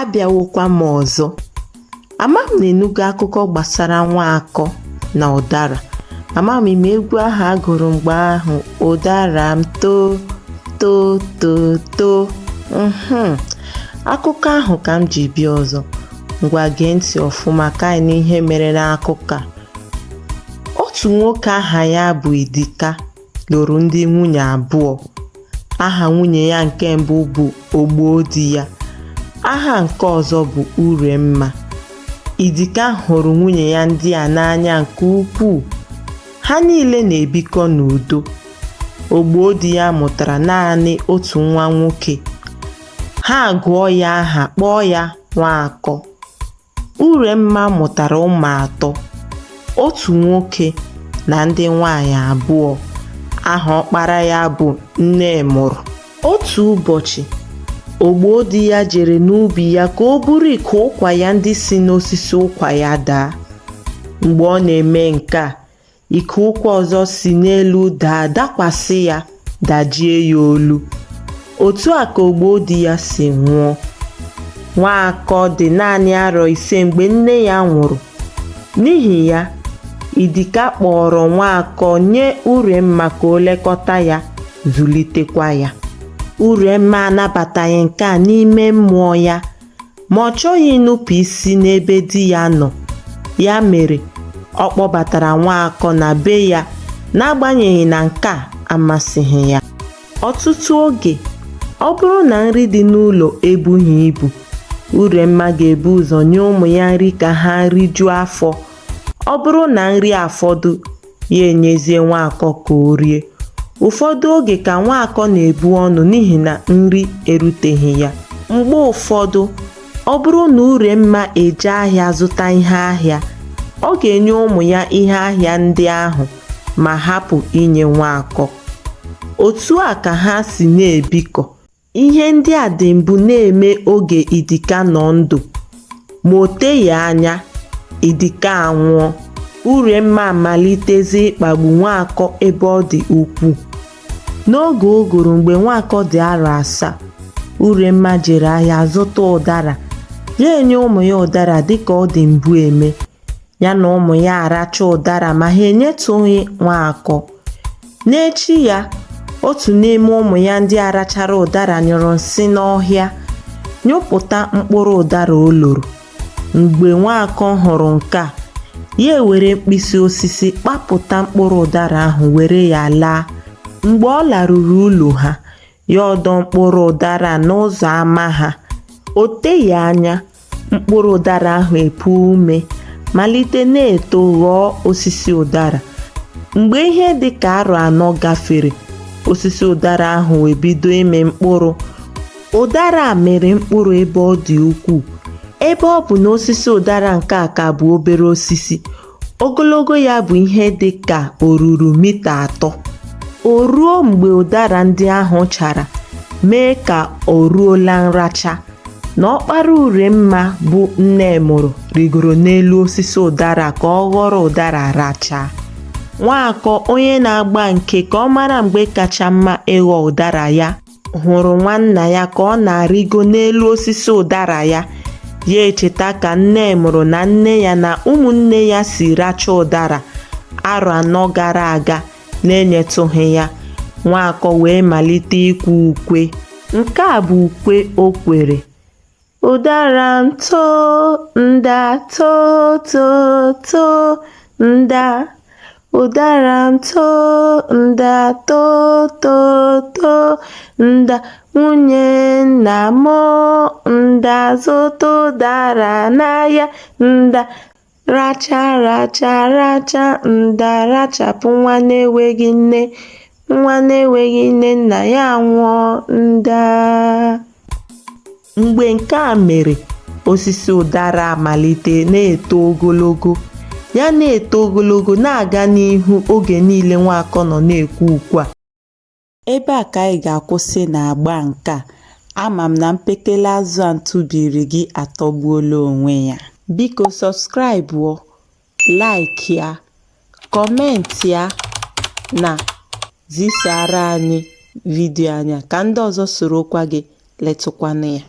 abịawokwa m ọzọ. Ama m na enugo akụkọ gbasara Nwaakọ na Udara. Ama m ime egwu ahụ agụrụ mgbe ahụ, Udara m too too too too. Akụkọ ahụ ka m ji bịa ọzọ. Ngwa gee ntị ọfụma ka anyị n'ihe mere n'akụkọ a. Otu nwoke aha ya bụ Idika lụrụ ndị nwunye abụọ. Aha nwunye ya nke mbụ bụ Ogbodi ya. Aha nke ọzọ bụ Uremma. Idika hụrụ nwunye ya ndị a n'anya nke ukwuu. Ha niile na-ebikọ n'udo. Ogbodi ya mụtara naanị otu nwa nwoke. Ha gụọ ya aha kpọọ ya Nwaakọ. Uremma mụtara ụmụ atọ, otu nwoke na ndị nwanyị abụọ. Aha ọkpara ya bụ Nne mụrụ. Otu ụbọchị, Ogbodi ya jere n'ubi ya ka o buru iko ụkwa ya ndị si n'osisi ụkwa ya daa. Mgbe ọ na-eme nke a, iko ụkwa ọzọ si n'elu daa dakwasị ya, dajie ya olu. Otu a ka Ogbodi ya si nwụọ. Nwaakọ dị naanị arọ 5 mgbe nne ya nwụrụ. N'ihi ya, Idika kpọrọ Nwaakọ nye Uremma ka o lekọta ya, zụlitekwa ya. Uremma anabataghị nke a n'ime mmụọ ya, ma ọ chọghị ịnụpụ isi n'ebe di ya nọ. Ya mere, ọ kpọbatara Nwaakọ na be ya n'agbanyeghị na nke a amasịghị ya. Ọtụtụ oge, ọ bụrụ na nri dị n'ụlọ ebughị ibu, Uremma ga-ebu ụzọ nye ụmụ ya nri ka ha rijuo afọ. Ọ bụrụ na nri afọdụ, ya enyezie Nwaakọ ka o rie. Ụfọdụ oge ka Nwaakọ na-ebu ọnụ n'ihi na nri eruteghị ya. Mgbe ụfọdụ, ọ bụrụ na Uremma eje ahịa zụta ihe ahịa, ọ ga-enye ụmụ ya ihe ahịa ndị ahụ ma hapụ inye Nwaakọ. Otu a ka ha si na-ebikọ. Ihe ndị a dị mbụ na-eme oge Idika nọ ndụ. Ma o teghị anya, Idika anwụọ. Uremma amalitezi ịkpagbu Nwaakọ ebe ọ dị ukwuu. N'oge ụgụrụ mgbe Nwaakọ dị arọ 7, Uremma jere ahịa zụta ụdara. Ya enye ụmụ ya ụdara dịka ọ dị mbụ eme. Ya na ụmụ ya aracha ụdara ma ha enyetụghị Nwaakọ. N'echi ya, otu n'ime ụmụ ya ndị arachara ụdara nyụrụ nsị n'ọhịa, nyụpụta mkpụrụ ụdara o loro. Mgbe Nwaakọ hụrụ nke a, ya ewere mkpịsị osisi kpapụta mkpụrụ ụdara ahụ were ya laa. Mgbe ọ laruru ụlọ ha, ya ọdọ mkpụrụ ụdara n'ụzọ ama ha. O teghị anya, mkpụrụ ụdara ahụ epu ume, malite na-eto ghọọ osisi ụdara. Mgbe ihe dị ka arọ 4 gafere, osisi ụdara ahụ ebido ime mkpụrụ. Ụdara a mere mkpụrụ ebe ọ dị ukwuu. Ebe ọ bụ na osisi ụdara nke a ka bụ obere osisi, ogologo ya bụ ihe dị ka oruru mita 3. O ruo mgbe ụdara ndị ahụ chara, mee ka o ruola nracha, na ọkpara Uremma bụ Nne mụrụ rigoro n'elu osisi ụdara ka ọ ghọrọ ụdara rachaa. Nwaakọ, onye na-agba nke ka ọ mara mgbe kacha mma ịghọ ụdara ya, hụrụ nwanna ya ka ọ na-arịgo n'elu osisi ụdara ya. Ya echeta ka Nne mụrụ na nne ya na ụmụnne ya si racha ụdara arọ 4 gara aga na-enyetụghị ya. Nwaakọ wee malite ikwe ukwe. Nke a bụ ukwe o kwere: ụdara m too nda too too too nda. Ụdara m too nda too too too nda. Nwunye nna m nda zụta ụdara n'ahịa nda. Racha racha racha nda, rachapụ nwa na-enweghị nne. Nwa na-enweghị nne nna ya nwụọ nda. Mgbe nke a mere, osisi ụdara amalite na-eto ogologo. Ya na-eto ogologo na-aga n'ihu oge niile Nwaakọ nọ na-ekwu ukwe a. Ebe a ka anyị ga-akwụsị n'agba nke a. Ama m na mpekele azụ a ntụbiri gị atọgbuola onwe ya. Biko sọbskraịbụ, like ya, kọmentị ya, na zisara anyị vidiyo anya ka ndị ọzọ sorokwa gị letụkwana ya.